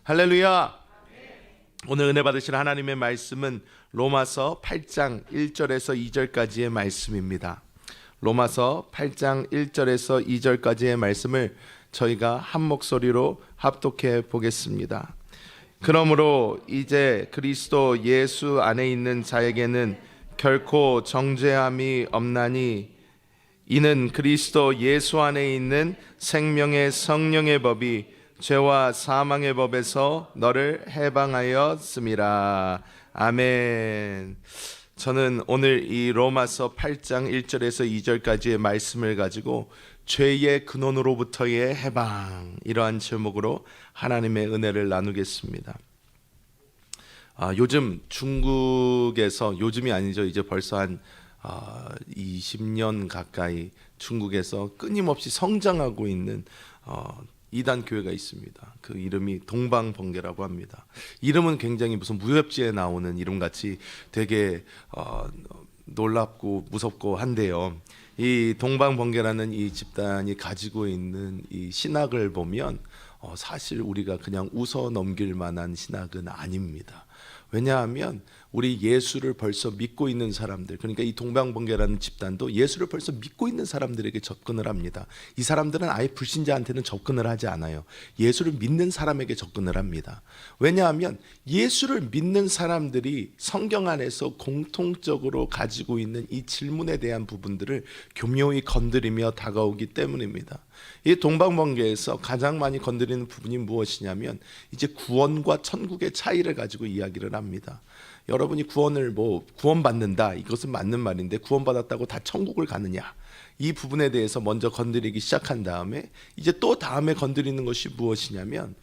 할렐루야. 오늘 은혜 받으실 하나님의 말씀은 로마서 8장 1절에서 2절까지의 말씀입니다. 로마서 8장 1절에서 2절까지의 말씀을 저희가 한 목소리로 합독해 보겠습니다. 그러므로 이제 그리스도 예수 안에 있는 자에게는 결코 정죄함이 없나니 이는 그리스도 예수 안에 있는 생명의 성령의 법이 죄와 사망의 법에서 너를 해방하였음이라. 아멘. 저는 오늘 이 로마서 8장 1절에서 2절까지의 말씀을 가지고 죄의 근원으로부터의 해방, 이러한 제목으로 하나님의 은혜를 나누겠습니다. 요즘 중국에서, 요즘이 아니죠, 이제 벌써 한 20년 가까이 중국에서 끊임없이 성장하고 있는 이단 교회가 있습니다. 그 이름이 동방번개라고 합니다. 이름은 굉장히 무슨 무협지에 나오는 이름같이 되게 놀랍고 무섭고 한데요. 이 동방번개라는 이 집단이 가지고 있는 이 신학을 보면 사실 우리가 그냥 웃어 넘길 만한 신학은 아닙니다. 왜냐하면 우리 예수를 벌써 믿고 있는 사람들, 그러니까 이 동방번개라는 집단도 예수를 벌써 믿고 있는 사람들에게 접근을 합니다. 이 사람들은 아예 불신자한테는 접근을 하지 않아요. 예수를 믿는 사람에게 접근을 합니다. 왜냐하면 예수를 믿는 사람들이 성경 안에서 공통적으로 가지고 있는 이 질문에 대한 부분들을 교묘히 건드리며 다가오기 때문입니다. 이 동방번개에서 가장 많이 건드리는 부분이 무엇이냐면 이제 구원과 천국의 차이를 가지고 이야기를 합니다. 여러분이 구원받는다, 이것은 맞는 말인데 구원받았다고 다 천국을 가느냐, 이 부분에 대해서 먼저 건드리기 시작한 다음에 이제 또 다음에 건드리는 것이 무엇이냐면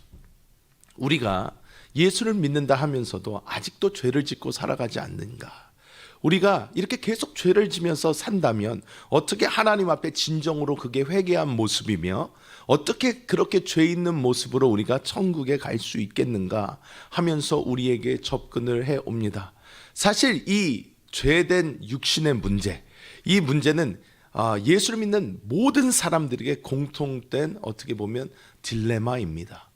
우리가 예수를 믿는다 하면서도 아직도 죄를 짓고 살아가지 않는가, 우리가 이렇게 계속 죄를 지면서 산다면 어떻게 하나님 앞에 진정으로 그게 회개한 모습이며 어떻게 그렇게 죄 있는 모습으로 우리가 천국에 갈 수 있겠는가 하면서 우리에게 접근을 해옵니다. 사실 이 죄된 육신의 문제, 이 문제는 예수를 믿는 모든 사람들에게 공통된, 어떻게 보면 딜레마입니다.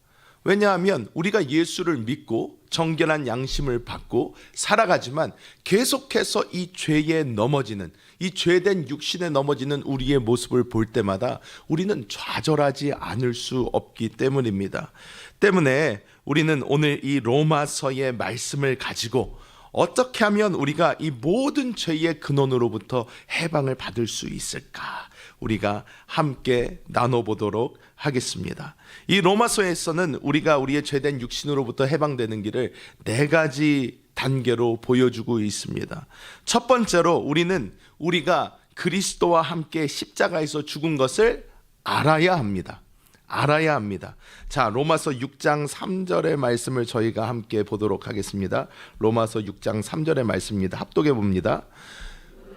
왜냐하면 우리가 예수를 믿고 정결한 양심을 받고 살아가지만 계속해서 이 죄에 넘어지는, 이 죄된 육신에 넘어지는 우리의 모습을 볼 때마다 우리는 좌절하지 않을 수 없기 때문입니다. 때문에 우리는 오늘 이 로마서의 말씀을 가지고 어떻게 하면 우리가 이 모든 죄의 근원으로부터 해방을 받을 수 있을까, 우리가 함께 나눠보도록 하겠습니다. 이 로마서에서는 우리가 우리의 죄된 육신으로부터 해방되는 길을 4가지 단계로 보여주고 있습니다. 첫 번째로 우리가 그리스도와 함께 십자가에서 죽은 것을 알아야 합니다. 자, 로마서 6장 3절의 말씀을 저희가 함께 보도록 하겠습니다. 로마서 6장 3절의 말씀입니다. 합독해 봅니다.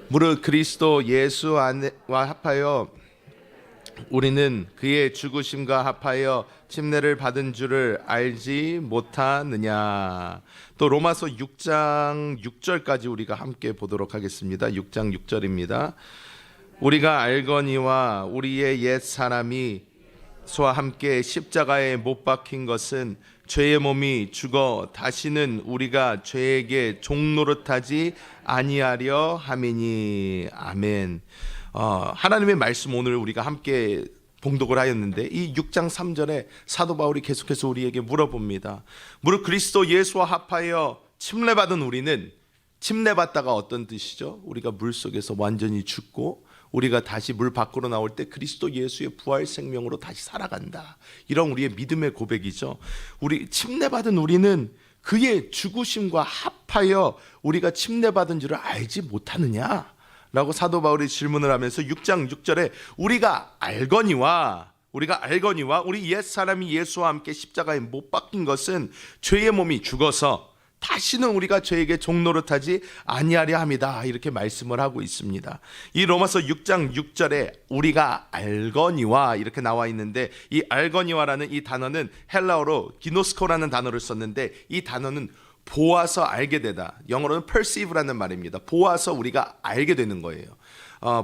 무릇 그리스도 예수 안에와 합하여 우리는 그의 죽으심과 합하여 침례를 받은 줄을 알지 못하느냐. 또 로마서 6장 6절까지 우리가 함께 보도록 하겠습니다. 6장 6절입니다. 우리가 알거니와 우리의 옛 사람이 와 함께 십자가에 못 박힌 것은 죄의 몸이 죽어 다시는 우리가 죄에게 종노릇하지 아니하려 함이니. 아멘. 하나님의 말씀 오늘 우리가 함께 봉독을 하였는데 이 6장 3절에 사도 바울이 계속해서 우리에게 물어봅니다. 무릇 그리스도 예수와 합하여 침례받은 우리는, 침례받다가 어떤 뜻이죠? 우리가 물속에서 완전히 죽고 우리가 다시 물 밖으로 나올 때 그리스도 예수의 부활 생명으로 다시 살아간다, 이런 우리의 믿음의 고백이죠. 우리 침례받은 우리는 그의 죽으심과 합하여 우리가 침례받은 줄을 알지 못하느냐 라고 사도 바울이 질문을 하면서 6장 6절에 우리가 알거니와 우리 옛사람이 예수와 함께 십자가에 못 박힌 것은 죄의 몸이 죽어서 다시는 우리가 죄에게 종노릇하지 아니하려 함이다, 이렇게 말씀을 하고 있습니다. 이 로마서 6장 6절에 우리가 알거니와 이렇게 나와 있는데, 이 알거니와라는 이 단어는 헬라어로 기노스코라는 단어를 썼는데 이 단어는 보아서 알게 되다, 영어로는 perceive라는 말입니다. 보아서 우리가 알게 되는 거예요.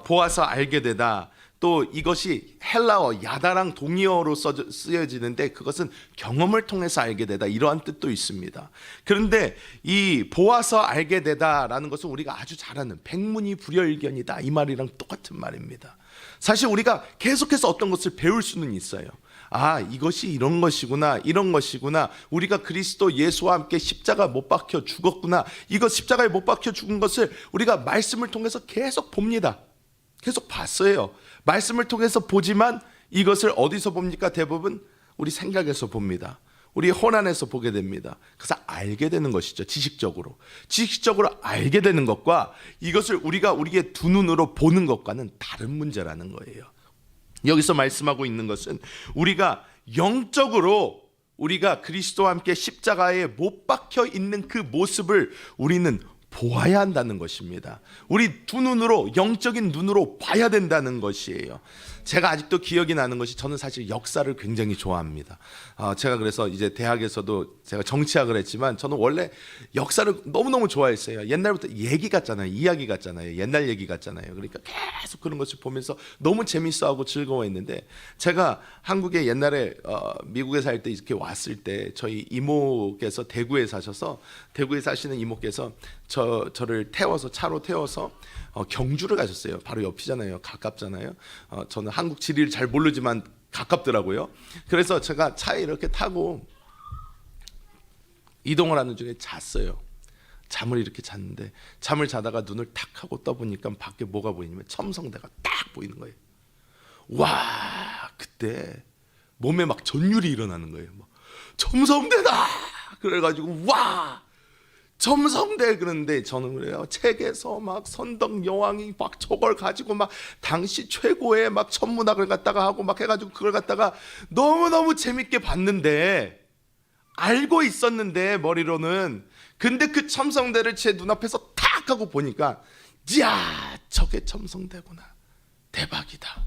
보아서 알게 되다. 또 이것이 헬라어 야다랑 동의어로 쓰여지는데 그것은 경험을 통해서 알게 되다, 이러한 뜻도 있습니다. 그런데 이 보아서 알게 되다라는 것은 우리가 아주 잘 아는 백문이 불여일견이다, 이 말이랑 똑같은 말입니다. 사실 우리가 계속해서 어떤 것을 배울 수는 있어요. 아, 이것이 이런 것이구나, 이런 것이구나, 우리가 그리스도 예수와 함께 십자가 못 박혀 죽었구나, 이것 십자가에 못 박혀 죽은 것을 우리가 말씀을 통해서 계속 봅니다. 계속 봤어요. 말씀을 통해서 보지만 이것을 어디서 봅니까? 대부분 우리 생각에서 봅니다. 우리 혼안에서 보게 됩니다. 그래서 알게 되는 것이죠. 지식적으로 알게 되는 것과 이것을 우리가 우리의 두 눈으로 보는 것과는 다른 문제라는 거예요. 여기서 말씀하고 있는 것은 우리가 영적으로 우리가 그리스도와 함께 십자가에 못 박혀 있는 그 모습을 우리는 보아야 한다는 것입니다. 우리 두 눈으로, 영적인 눈으로 봐야 된다는 것이에요. 제가 아직도 기억이 나는 것이, 저는 사실 역사를 굉장히 좋아합니다. 제가 그래서 이제 대학에서도 제가 정치학을 했지만 저는 원래 역사를 너무너무 좋아했어요. 옛날부터 얘기 같잖아요. 이야기 같잖아요. 옛날 얘기 같잖아요. 그러니까 계속 그런 것을 보면서 너무 재밌어하고 즐거워했는데, 제가 한국에 옛날에 미국에 살 때 이렇게 왔을 때 저희 이모께서 대구에 사셔서, 대구에 사시는 이모께서 저를 태워서, 차로 태워서 경주를 가셨어요. 바로 옆이잖아요. 가깝잖아요. 저는 한국 지리를 잘 모르지만 가깝더라고요. 그래서 제가 차에 이렇게 타고 이동을 하는 중에 잤어요. 잠을 이렇게 잤는데, 잠을 자다가 눈을 탁 하고 떠보니까 밖에 뭐가 보이냐면 첨성대가 딱 보이는 거예요. 와, 그때 몸에 막 전율이 일어나는 거예요. 뭐, 첨성대다! 그래가지고 와! 첨성대. 그런데 저는 그래요, 책에서 막 선덕 여왕이 막 저걸 가지고 막 당시 최고의 막 천문학을 갖다가 하고 막 해가지고 그걸 갖다가 너무너무 재밌게 봤는데, 알고 있었는데 머리로는. 근데 그 첨성대를 제 눈앞에서 탁 하고 보니까, 이야, 저게 첨성대구나, 대박이다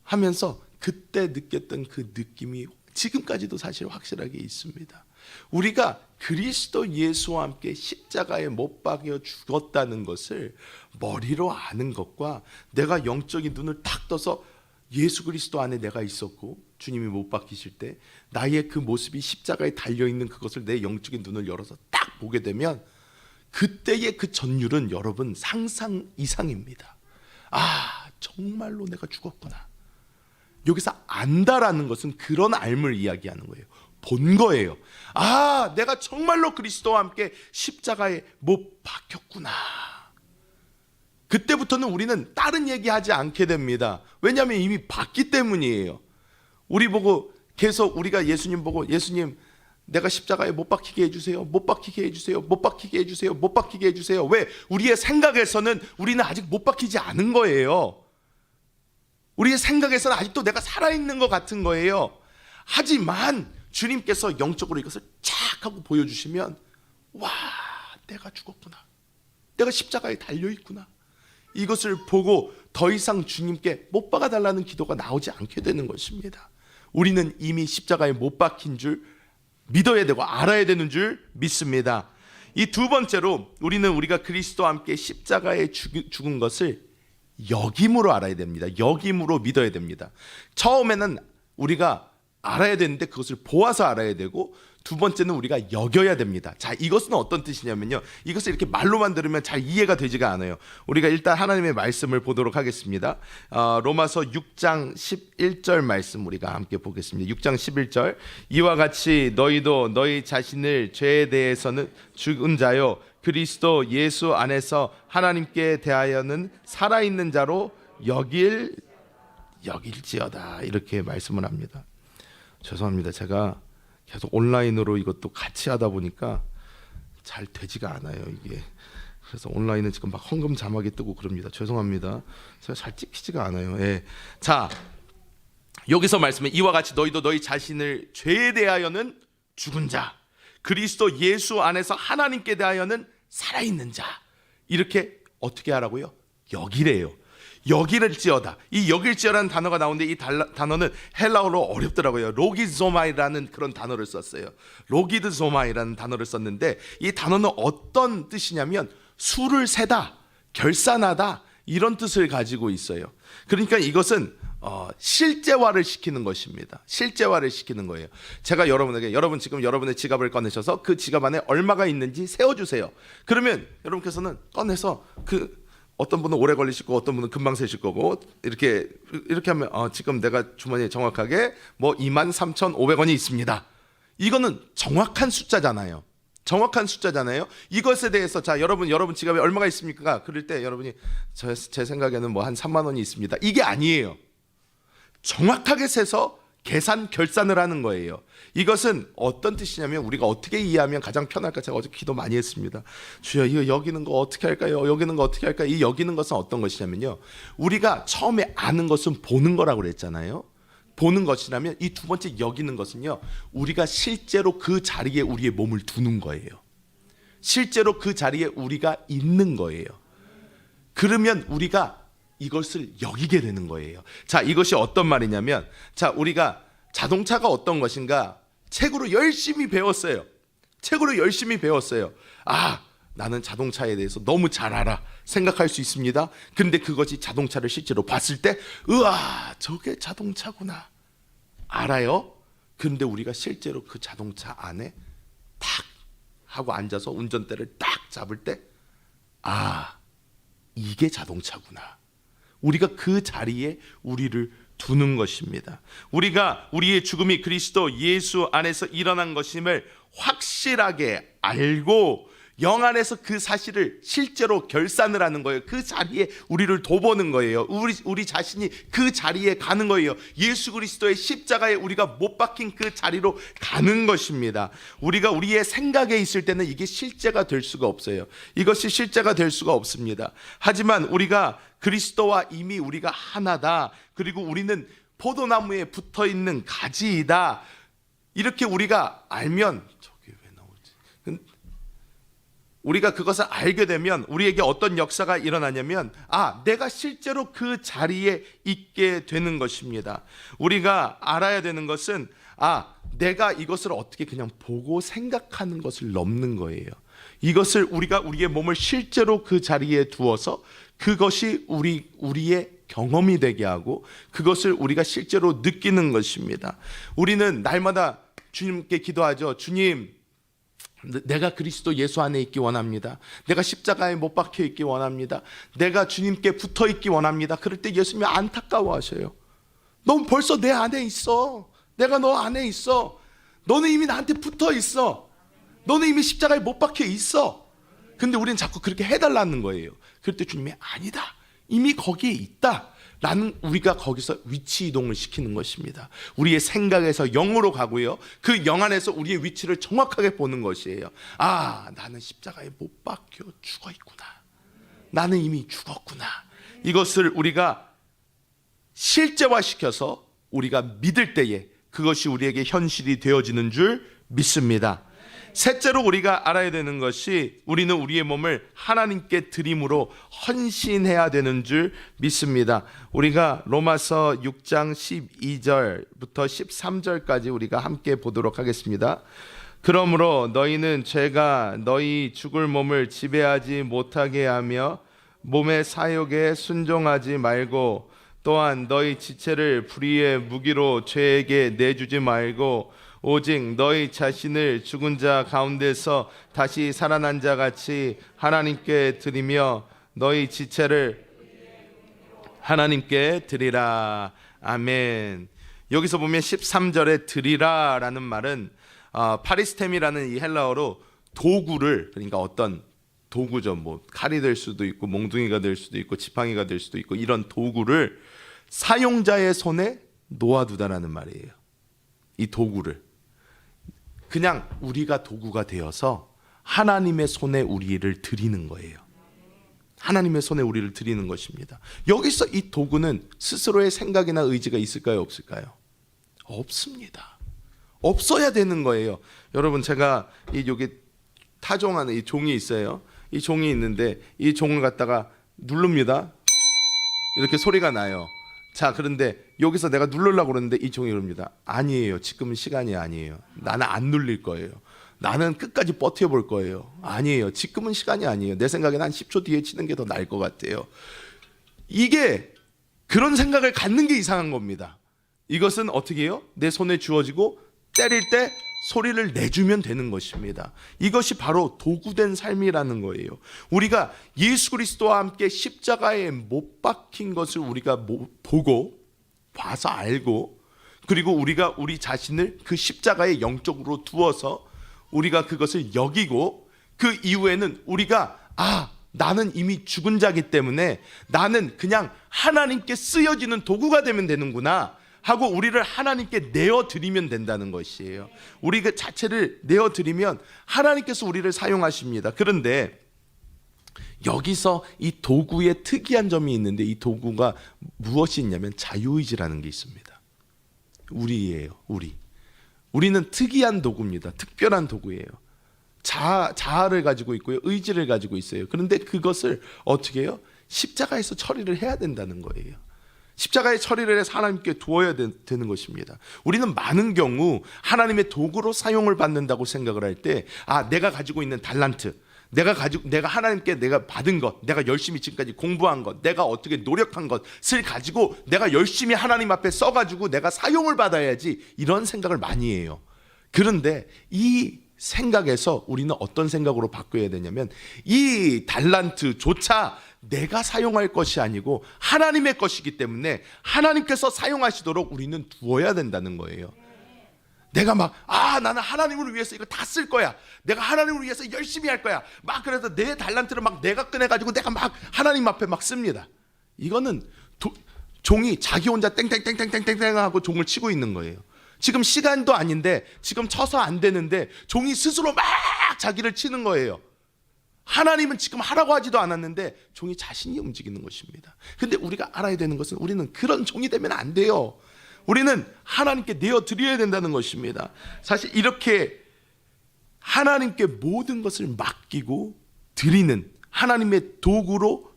하면서 그때 느꼈던 그 느낌이 지금까지도 사실 확실하게 있습니다. 우리가 그리스도 예수와 함께 십자가에 못 박여 죽었다는 것을 머리로 아는 것과, 내가 영적인 눈을 탁 떠서 예수 그리스도 안에 내가 있었고 주님이 못 박히실 때 나의 그 모습이 십자가에 달려있는 그것을 내 영적인 눈을 열어서 딱 보게 되면, 그때의 그 전율은 여러분 상상 이상입니다. 아, 정말로 내가 죽었구나. 여기서 안다라는 것은 그런 알물 이야기하는 거예요. 본 거예요. 아, 내가 정말로 그리스도와 함께 십자가에 못 박혔구나. 그때부터는 우리는 다른 얘기하지 않게 됩니다. 왜냐하면 이미 봤기 때문이에요. 우리 보고 계속, 우리가 예수님 보고, 예수님 내가 십자가에 못 박히게 해주세요, 못 박히게 해주세요, 못 박히게 해주세요, 못 박히게 해주세요. 왜? 우리의 생각에서는 우리는 아직 못 박히지 않은 거예요. 우리의 생각에서는 아직도 내가 살아있는 것 같은 거예요. 하지만 주님께서 영적으로 이것을 착 하고 보여주시면, 와, 내가 죽었구나, 내가 십자가에 달려있구나, 이것을 보고 더 이상 주님께 못 박아달라는 기도가 나오지 않게 되는 것입니다. 우리는 이미 십자가에 못 박힌 줄 믿어야 되고 알아야 되는 줄 믿습니다. 이 두 번째로, 우리가 그리스도와 함께 십자가에 죽은 것을 역임으로 알아야 됩니다. 역임으로 믿어야 됩니다. 처음에는 우리가 알아야 되는데 그것을 보아서 알아야 되고, 두 번째는 우리가 여겨야 됩니다. 자, 이것은 어떤 뜻이냐면요, 이것을 이렇게 말로만 들으면 잘 이해가 되지가 않아요. 우리가 일단 하나님의 말씀을 보도록 하겠습니다. 로마서 6장 11절 말씀 우리가 함께 보겠습니다. 6장 11절, 이와 같이 너희도 너희 자신을 죄에 대해서는 죽은 자요 그리스도 예수 안에서 하나님께 대하여는 살아있는 자로 여길지어다, 이렇게 말씀을 합니다. 죄송합니다. 제가 계속 온라인으로 이것도 같이 하다 보니까 잘 되지가 않아요, 이게. 그래서 온라인은 지금 막 헌금 자막이 뜨고 그럽니다. 죄송합니다. 제가 잘 찍히지가 않아요. 예. 자, 여기서 말씀은 이와 같이 너희도 너희 자신을 죄에 대하여는 죽은 자, 그리스도 예수 안에서 하나님께 대하여는 살아있는 자, 이렇게 어떻게 하라고요? 여기래요. 여길지어다. 이 여길지어라는 단어가 나오는데 이 단어는 헬라어로 어렵더라고요. 로기조마이라는 그런 단어를 썼어요. 로기드조마이라는 단어를 썼는데 이 단어는 어떤 뜻이냐면 수를 세다, 결산하다, 이런 뜻을 가지고 있어요. 그러니까 이것은 실제화를 시키는 것입니다. 실제화를 시키는 거예요. 제가 여러분에게 여러분 지금 여러분의 지갑을 꺼내셔서 그 지갑 안에 얼마가 있는지 세어주세요. 그러면 여러분께서는 꺼내서 어떤 분은 오래 걸리실 거고 어떤 분은 금방 세실 거고 이렇게 하면 지금 내가 주머니에 정확하게 뭐 23,500원이 있습니다. 이거는 정확한 숫자잖아요. 정확한 숫자잖아요. 이것에 대해서 자 여러분 지갑에 얼마가 있습니까? 그럴 때 여러분이 제 생각에는 뭐 한 3만 원이 있습니다. 이게 아니에요. 정확하게 세서 결산을 하는 거예요. 이것은 어떤 뜻이냐면 우리가 어떻게 이해하면 가장 편할까? 제가 어제 기도 많이 했습니다. 주여 이거 여기는 거 어떻게 할까요? 여기는 거 어떻게 할까요? 이 여기는 것은 어떤 것이냐면요. 우리가 처음에 아는 것은 보는 거라고 그랬잖아요. 보는 것이라면 이 두 번째 여기는 것은요. 우리가 실제로 그 자리에 우리의 몸을 두는 거예요. 실제로 그 자리에 우리가 있는 거예요. 그러면 우리가 이것을 여기게 되는 거예요. 자, 이것이 어떤 말이냐면 자, 우리가 자동차가 어떤 것인가 책으로 열심히 배웠어요. 책으로 열심히 배웠어요. 나는 자동차에 대해서 너무 잘 알아 생각할 수 있습니다. 근데 그것이 자동차를 실제로 봤을 때 우와 저게 자동차구나 알아요. 근데 우리가 실제로 그 자동차 안에 탁 하고 앉아서 운전대를 딱 잡을 때 이게 자동차구나. 우리가 그 자리에 우리를 두는 것입니다. 우리가 우리의 죽음이 그리스도 예수 안에서 일어난 것임을 확실하게 알고 영 안에서 그 사실을 실제로 결산을 하는 거예요. 그 자리에 우리를 둬보는 거예요. 우리 자신이 그 자리에 가는 거예요. 예수 그리스도의 십자가에 우리가 못 박힌 그 자리로 가는 것입니다. 우리가 우리의 생각에 있을 때는 이게 실제가 될 수가 없어요. 이것이 실제가 될 수가 없습니다. 하지만 우리가 그리스도와 이미 우리가 하나다. 그리고 우리는 포도나무에 붙어있는 가지이다. 이렇게 우리가 알면 저게 왜 나오지? 우리가 그것을 알게 되면 우리에게 어떤 역사가 일어나냐면 내가 실제로 그 자리에 있게 되는 것입니다. 우리가 알아야 되는 것은 내가 이것을 어떻게 그냥 보고 생각하는 것을 넘는 거예요. 이것을 우리가 우리의 몸을 실제로 그 자리에 두어서 그것이 우리의 경험이 되게 하고 그것을 우리가 실제로 느끼는 것입니다. 우리는 날마다 주님께 기도하죠. 주님, 내가 그리스도 예수 안에 있기 원합니다. 내가 십자가에 못 박혀 있기 원합니다. 내가 주님께 붙어 있기 원합니다. 그럴 때 예수님이 안타까워하셔요. 넌 벌써 내 안에 있어. 내가 너 안에 있어. 너는 이미 나한테 붙어 있어. 너는 이미 십자가에 못 박혀 있어. 근데 우리는 자꾸 그렇게 해달라는 거예요. 그럴 때 주님이 아니다. 이미 거기에 있다. 라는 우리가 거기서 위치 이동을 시키는 것입니다. 우리의 생각에서 영으로 가고요. 그 영 안에서 우리의 위치를 정확하게 보는 것이에요. 나는 십자가에 못 박혀 죽어 있구나. 나는 이미 죽었구나. 이것을 우리가 실제화시켜서 우리가 믿을 때에 그것이 우리에게 현실이 되어지는 줄 믿습니다. 셋째로 우리가 알아야 되는 것이 우리는 우리의 몸을 하나님께 드림으로 헌신해야 되는 줄 믿습니다. 우리가 로마서 6장 12절부터 13절까지 우리가 함께 보도록 하겠습니다. 그러므로 너희는 죄가 너희 죽을 몸을 지배하지 못하게 하며 몸의 사욕에 순종하지 말고 또한 너희 지체를 불의의 무기로 죄에게 내주지 말고 오직 너희 자신을 죽은 자 가운데서 다시 살아난 자 같이 하나님께 드리며 너희 지체를 하나님께 드리라. 아멘. 여기서 보면 13절에 드리라 라는 말은 파리스템이라는 이 헬라어로 도구를, 그러니까 어떤 도구죠. 뭐 칼이 될 수도 있고 몽둥이가 될 수도 있고 지팡이가 될 수도 있고 이런 도구를 사용자의 손에 놓아두다라는 말이에요. 이 도구를 그냥 우리가 도구가 되어서 하나님의 손에 우리를 드리는 거예요. 하나님의 손에 우리를 드리는 것입니다. 여기서 이 도구는 스스로의 생각이나 의지가 있을까요? 없을까요? 없습니다. 없어야 되는 거예요. 여러분, 제가 여기 타종하는 이 종이 있어요. 이 종이 있는데 이 종을 갖다가 누릅니다. 이렇게 소리가 나요. 자, 그런데 여기서 내가 누르려고 그러는데 이 종이 그럽니다. 아니에요. 지금은 시간이 아니에요. 나는 안 눌릴 거예요. 나는 끝까지 버텨볼 거예요. 아니에요. 지금은 시간이 아니에요. 내 생각에는 한 10초 뒤에 치는 게 더 나을 것 같아요. 이게 그런 생각을 갖는 게 이상한 겁니다. 이것은 어떻게 해요? 내 손에 주어지고 때릴 때 소리를 내주면 되는 것입니다. 이것이 바로 도구된 삶이라는 거예요. 우리가 예수 그리스도와 함께 십자가에 못 박힌 것을 우리가 보고 봐서 알고, 그리고 우리가 우리 자신을 그 십자가에 영적으로 두어서 우리가 그것을 여기고, 그 이후에는 우리가 나는 이미 죽은 자기 때문에 나는 그냥 하나님께 쓰여지는 도구가 되면 되는구나 하고 우리를 하나님께 내어드리면 된다는 것이에요. 우리 그 자체를 내어드리면 하나님께서 우리를 사용하십니다. 그런데 여기서 이 도구의 특이한 점이 있는데, 이 도구가 무엇이 있냐면 자유의지라는 게 있습니다. 우리예요. 우리는 특이한 도구입니다. 특별한 도구예요. 자아를 가지고 있고요, 의지를 가지고 있어요. 그런데 그것을 어떻게 해요? 십자가에서 처리를 해야 된다는 거예요. 십자가에 처리를 해서 하나님께 두어야 되는 것입니다. 우리는 많은 경우 하나님의 도구로 사용을 받는다고 생각을 할 때, 내가 가지고 있는 달란트, 내가 하나님께 내가 받은 것, 내가 열심히 지금까지 공부한 것, 내가 어떻게 노력한 것을 가지고 내가 열심히 하나님 앞에 써가지고 내가 사용을 받아야지, 이런 생각을 많이 해요. 그런데 이 생각에서 우리는 어떤 생각으로 바꿔야 되냐면, 이 달란트조차 내가 사용할 것이 아니고 하나님의 것이기 때문에 하나님께서 사용하시도록 우리는 두어야 된다는 거예요. 내가 나는 하나님을 위해서 이거 다 쓸 거야, 내가 하나님을 위해서 열심히 할 거야, 그래서 내 달란트를 내가 꺼내가지고 내가 하나님 앞에 씁니다. 이거는 종이 자기 혼자 땡땡땡땡땡땡 하고 종을 치고 있는 거예요. 지금 시간도 아닌데, 지금 쳐서 안 되는데 종이 스스로 자기를 치는 거예요. 하나님은 지금 하라고 하지도 않았는데 종이 자신이 움직이는 것입니다. 근데 우리가 알아야 되는 것은, 우리는 그런 종이 되면 안 돼요. 우리는 하나님께 내어드려야 된다는 것입니다. 사실 이렇게 하나님께 모든 것을 맡기고 드리는 하나님의 도구로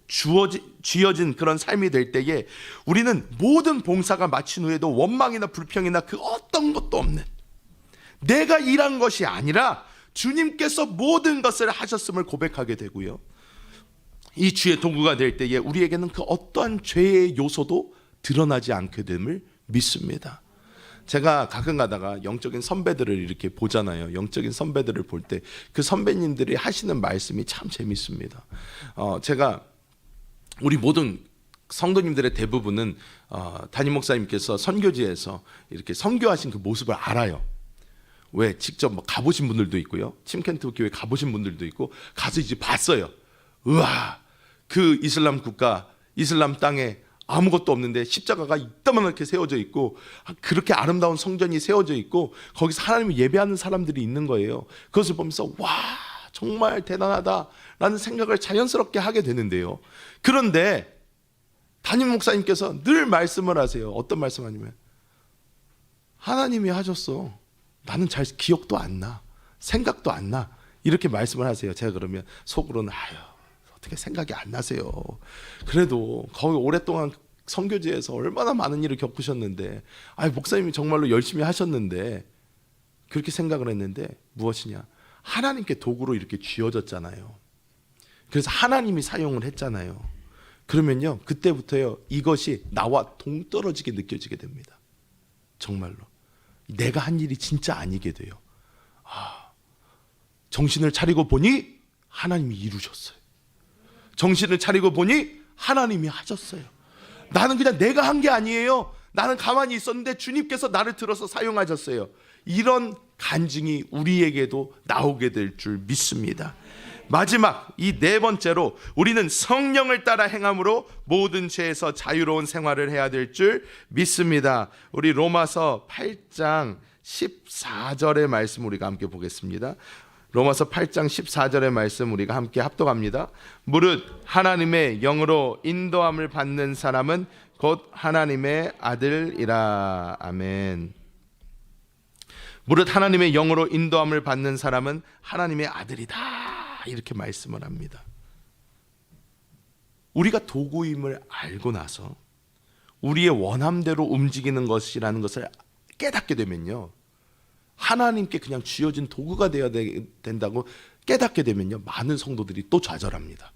쥐어진 그런 삶이 될 때에, 우리는 모든 봉사가 마친 후에도 원망이나 불평이나 그 어떤 것도 없는, 내가 일한 것이 아니라 주님께서 모든 것을 하셨음을 고백하게 되고요, 이 주의 도구가 될 때에 우리에게는 그 어떠한 죄의 요소도 드러나지 않게 됨을 믿습니다. 제가 가끔 가다가 영적인 선배들을 이렇게 보잖아요. 영적인 선배들을 볼 때 그 선배님들이 하시는 말씀이 참 재밌습니다. 제가 우리 모든 성도님들의 대부분은 담임 목사님께서 선교지에서 이렇게 선교하신 그 모습을 알아요. 왜? 직접 가보신 분들도 있고요, 침켄트 교회 가보신 분들도 있고, 가서 이제 봤어요. 우와, 그 이슬람 국가, 이슬람 땅에 아무것도 없는데 십자가가 이따만하게 세워져 있고, 그렇게 아름다운 성전이 세워져 있고, 거기서 하나님을 예배하는 사람들이 있는 거예요. 그것을 보면서 와, 정말 대단하다라는 생각을 자연스럽게 하게 되는데요. 그런데 담임 목사님께서 늘 말씀을 하세요. 어떤 말씀하냐면, 하나님이 하셨어, 나는 잘 기억도 안 나, 생각도 안 나, 이렇게 말씀을 하세요. 제가 그러면 속으로는 어떻게 생각이 안 나세요? 그래도 거기 오랫동안 선교지에서 얼마나 많은 일을 겪으셨는데, 목사님이 정말로 열심히 하셨는데, 그렇게 생각을 했는데, 무엇이냐, 하나님께 도구로 이렇게 쥐어졌잖아요. 그래서 하나님이 사용을 했잖아요. 그러면요, 그때부터요, 이것이 나와 동떨어지게 느껴지게 됩니다. 정말로 내가 한 일이 진짜 아니게 돼요. 정신을 차리고 보니 하나님이 이루셨어요. 정신을 차리고 보니 하나님이 하셨어요. 나는 그냥 내가 한 게 아니에요. 나는 가만히 있었는데 주님께서 나를 들어서 사용하셨어요. 이런 간증이 우리에게도 나오게 될 줄 믿습니다. 마지막, 이 네 번째로, 우리는 성령을 따라 행함으로 모든 죄에서 자유로운 생활을 해야 될 줄 믿습니다. 우리 로마서 8장 14절의 말씀 우리가 함께 보겠습니다. 로마서 8장 14절의 말씀 우리가 함께 합독합니다. 무릇 하나님의 영으로 인도함을 받는 사람은 곧 하나님의 아들이라. 아멘. 무릇 하나님의 영으로 인도함을 받는 사람은 하나님의 아들이다, 이렇게 말씀을 합니다. 우리가 도구임을 알고 나서 우리의 원함대로 움직이는 것이라는 것을 깨닫게 되면요, 하나님께 그냥 쥐어진 도구가 되어야 된다고 깨닫게 되면요, 많은 성도들이 또 좌절합니다.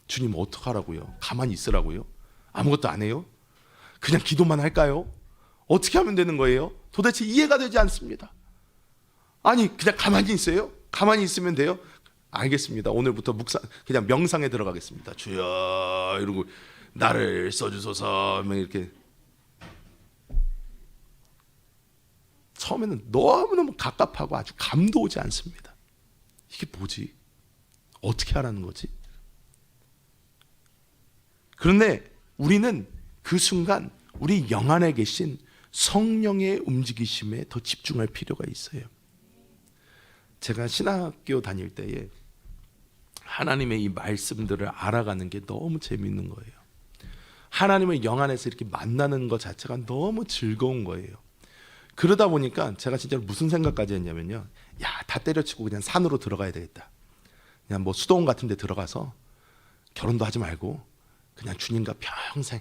주님 어떡하라고요? 가만히 있으라고요? 아무것도 안 해요? 그냥 기도만 할까요? 어떻게 하면 되는 거예요? 도대체 이해가 되지 않습니다. 아니 그냥 가만히 있어요? 가만히 있으면 돼요? 알겠습니다. 오늘부터 그냥 명상에 들어가겠습니다. 주여 이러고 나를 써주소서 이렇게. 처음에는 너무너무 갑갑하고 아주 감도 오지 않습니다. 이게 뭐지? 어떻게 하라는 거지? 그런데 우리는 그 순간 우리 영 안에 계신 성령의 움직이심에 더 집중할 필요가 있어요. 제가 신학교 다닐 때에 하나님의 이 말씀들을 알아가는 게 너무 재밌는 거예요. 하나님을 영 안에서 이렇게 만나는 것 자체가 너무 즐거운 거예요. 그러다 보니까 제가 진짜로 무슨 생각까지 했냐면요, 다 때려치고 그냥 산으로 들어가야 되겠다. 그냥 뭐 수도원 같은 데 들어가서 결혼도 하지 말고 그냥 주님과 평생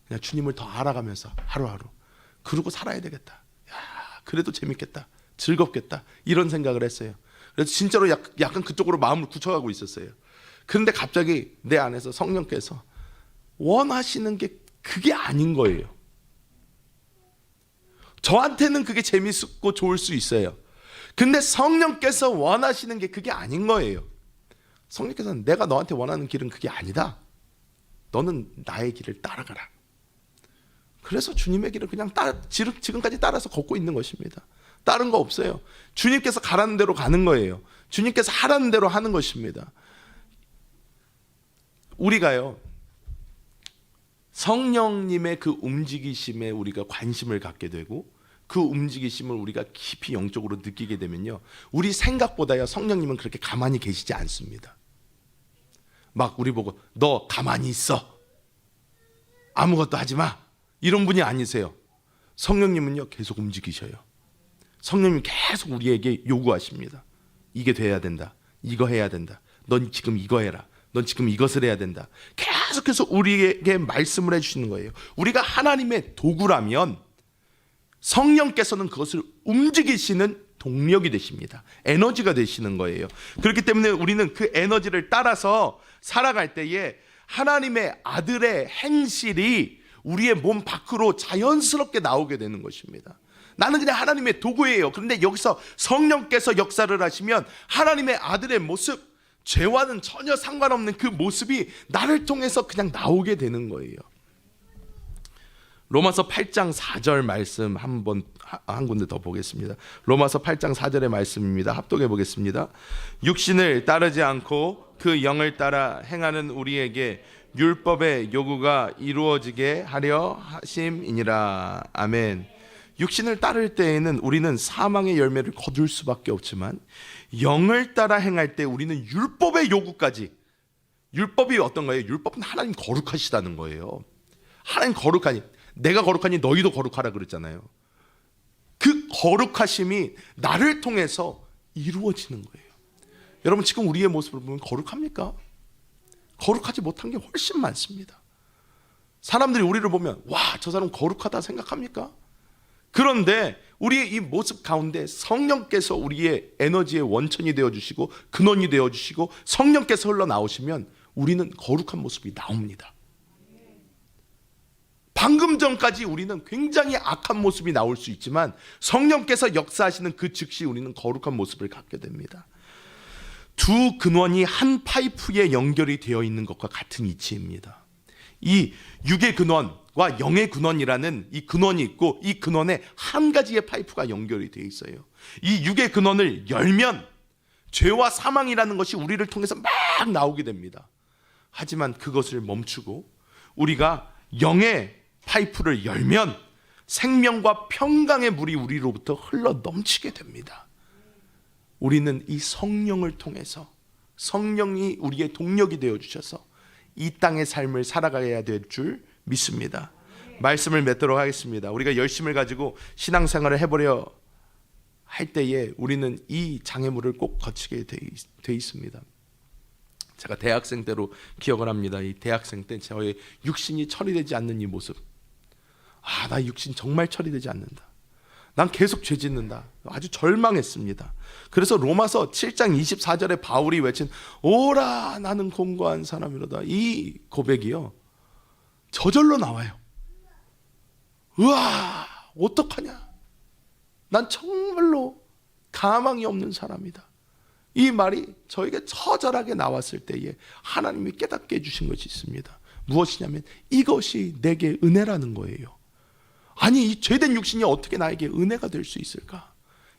그냥 주님을 더 알아가면서 하루하루 그러고 살아야 되겠다. 그래도 재밌겠다, 즐겁겠다, 이런 생각을 했어요. 그래서 진짜로 약간 그쪽으로 마음을 굳혀가고 있었어요. 그런데 갑자기 내 안에서 성령께서 원하시는 게 그게 아닌 거예요. 저한테는 그게 재밌고 좋을 수 있어요. 근데 성령께서 원하시는 게 그게 아닌 거예요. 성령께서는 내가 너한테 원하는 길은 그게 아니다. 너는 나의 길을 따라가라. 그래서 주님의 길을 그냥 지금까지 따라서 걷고 있는 것입니다. 다른 거 없어요. 주님께서 가라는 대로 가는 거예요. 주님께서 하라는 대로 하는 것입니다. 우리가요, 성령님의 그 움직이심에 우리가 관심을 갖게 되고 그 움직이심을 우리가 깊이 영적으로 느끼게 되면요, 우리 생각보다요 성령님은 그렇게 가만히 계시지 않습니다. 막 우리 보고 너 가만히 있어, 아무것도 하지 마, 이런 분이 아니세요. 성령님은요 계속 움직이셔요. 성령님 계속 우리에게 요구하십니다. 이게 돼야 된다, 이거 해야 된다, 넌 지금 이거 해라, 넌 지금 이것을 해야 된다. 계속해서 우리에게 말씀을 해주시는 거예요. 우리가 하나님의 도구라면 성령께서는 그것을 움직이시는 동력이 되십니다. 에너지가 되시는 거예요. 그렇기 때문에 우리는 그 에너지를 따라서 살아갈 때에 하나님의 아들의 행실이 우리의 몸 밖으로 자연스럽게 나오게 되는 것입니다. 나는 그냥 하나님의 도구예요. 그런데 여기서 성령께서 역사를 하시면 하나님의 아들의 모습, 죄와는 전혀 상관없는 그 모습이 나를 통해서 그냥 나오게 되는 거예요. 로마서 8장 4절 말씀 한 군데 더 보겠습니다. 로마서 8장 4절의 말씀입니다. 합독해 보겠습니다. 육신을 따르지 않고 그 영을 따라 행하는 우리에게 율법의 요구가 이루어지게 하려 하심이니라. 아멘. 육신을 따를 때에는 우리는 사망의 열매를 거둘 수밖에 없지만 영을 따라 행할 때 우리는 율법의 요구까지. 율법이 어떤 거예요? 율법은 하나님 거룩하시다는 거예요. 하나님 거룩하니, 내가 거룩하니 너희도 거룩하라 그랬잖아요. 그 거룩하심이 나를 통해서 이루어지는 거예요. 여러분 지금 우리의 모습을 보면 거룩합니까? 거룩하지 못한 게 훨씬 많습니다. 사람들이 우리를 보면 와, 저 사람 거룩하다 생각합니까? 그런데 우리의 이 모습 가운데 성령께서 우리의 에너지의 원천이 되어주시고 근원이 되어주시고 성령께서 흘러나오시면 우리는 거룩한 모습이 나옵니다. 방금 전까지 우리는 굉장히 악한 모습이 나올 수 있지만 성령께서 역사하시는 그 즉시 우리는 거룩한 모습을 갖게 됩니다. 두 근원이 한 파이프에 연결이 되어 있는 것과 같은 이치입니다. 이 육의 근원과 영의 근원이라는 이 근원이 있고 이 근원에 한 가지의 파이프가 연결이 되어 있어요. 이 육의 근원을 열면 죄와 사망이라는 것이 우리를 통해서 막 나오게 됩니다. 하지만 그것을 멈추고 우리가 영의 파이프를 열면 생명과 평강의 물이 우리로부터 흘러 넘치게 됩니다. 우리는 이 성령을 통해서, 성령이 우리의 동력이 되어주셔서 이 땅의 삶을 살아가야 될 줄 믿습니다. 말씀을 맺도록 하겠습니다. 우리가 열심을 가지고 신앙생활을 해보려 할 때에 우리는 이 장애물을 꼭 거치게 돼 있습니다. 제가 대학생 때로 기억을 합니다. 이 대학생 때 저의 육신이 처리되지 않는 이 모습, 나 육신 정말 처리되지 않는다. 난 계속 죄 짓는다. 아주 절망했습니다. 그래서 로마서 7장 24절에 바울이 외친 오라 나는 공고한 사람이로다, 이 고백이요 저절로 나와요. 우와 어떡하냐, 난 정말로 가망이 없는 사람이다. 이 말이 저에게 처절하게 나왔을 때에 하나님이 깨닫게 해주신 것이 있습니다. 무엇이냐면 이것이 내게 은혜라는 거예요. 아니 이 죄된 육신이 어떻게 나에게 은혜가 될 수 있을까?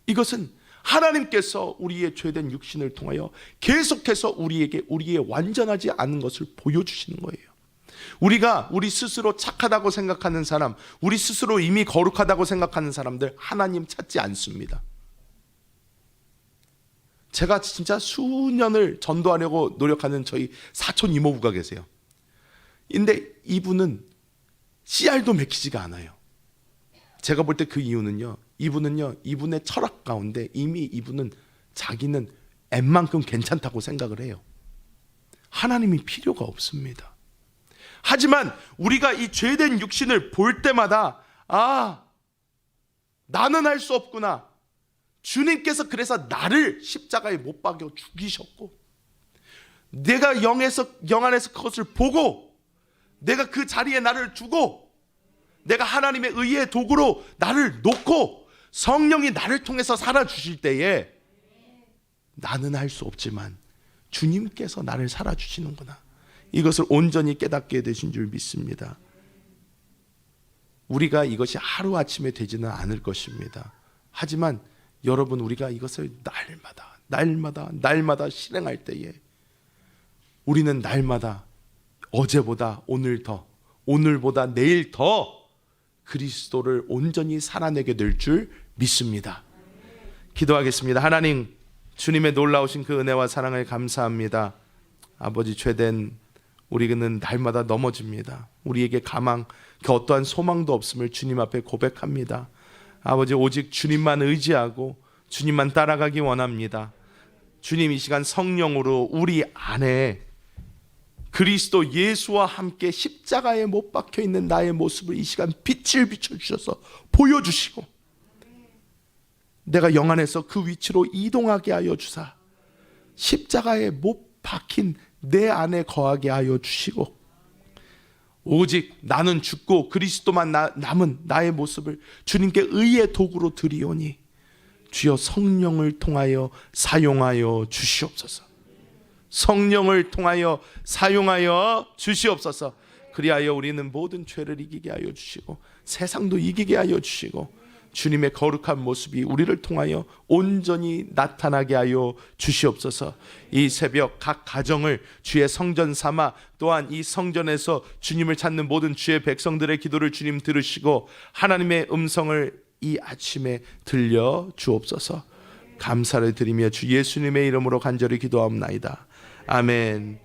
이것은 하나님께서 우리의 죄된 육신을 통하여 계속해서 우리에게 우리의 완전하지 않은 것을 보여주시는 거예요. 우리가 우리 스스로 착하다고 생각하는 사람, 우리 스스로 이미 거룩하다고 생각하는 사람들 하나님 찾지 않습니다. 제가 진짜 수년을 전도하려고 노력하는 저희 사촌 이모부가 계세요. 근데 이분은 씨알도 맥히지가 않아요. 제가 볼 때 그 이유는요, 이분의 철학 가운데 이미 이분은 자기는 웬만큼 괜찮다고 생각을 해요. 하나님이 필요가 없습니다. 하지만 우리가 이 죄된 육신을 볼 때마다 아, 나는 할 수 없구나. 주님께서 그래서 나를 십자가에 못 박여 죽이셨고, 내가 영 안에서 그것을 보고 내가 그 자리에 나를 두고 내가 하나님의 의의 도구로 나를 놓고 성령이 나를 통해서 살아주실 때에 나는 할 수 없지만 주님께서 나를 살아주시는구나, 이것을 온전히 깨닫게 되신 줄 믿습니다. 우리가 이것이 하루아침에 되지는 않을 것입니다. 하지만 여러분, 우리가 이것을 날마다 실행할 때에 우리는 날마다 어제보다 오늘 더, 오늘보다 내일 더 그리스도를 온전히 살아내게 될 줄 믿습니다. 기도하겠습니다. 하나님, 주님의 놀라우신 그 은혜와 사랑을 감사합니다. 아버지, 죄된 우리는 날마다 넘어집니다. 우리에게 가망, 그 어떠한 소망도 없음을 주님 앞에 고백합니다. 아버지, 오직 주님만 의지하고 주님만 따라가기 원합니다. 주님, 이 시간 성령으로 우리 안에 그리스도 예수와 함께 십자가에 못 박혀 있는 나의 모습을 이 시간 빛을 비춰주셔서 보여주시고, 내가 영 안에서 그 위치로 이동하게 하여 주사 십자가에 못 박힌 내 안에 거하게 하여 주시고, 오직 나는 죽고 그리스도만 남은 나의 모습을 주님께 의의 도구로 드리오니 주여 성령을 통하여 사용하여 주시옵소서. 성령을 통하여 사용하여 주시옵소서. 그리하여 우리는 모든 죄를 이기게 하여 주시고 세상도 이기게 하여 주시고 주님의 거룩한 모습이 우리를 통하여 온전히 나타나게 하여 주시옵소서. 이 새벽 각 가정을 주의 성전 삼아 또한 이 성전에서 주님을 찾는 모든 주의 백성들의 기도를 주님 들으시고 하나님의 음성을 이 아침에 들려 주옵소서. 감사를 드리며 주 예수님의 이름으로 간절히 기도하옵나이다. 아멘.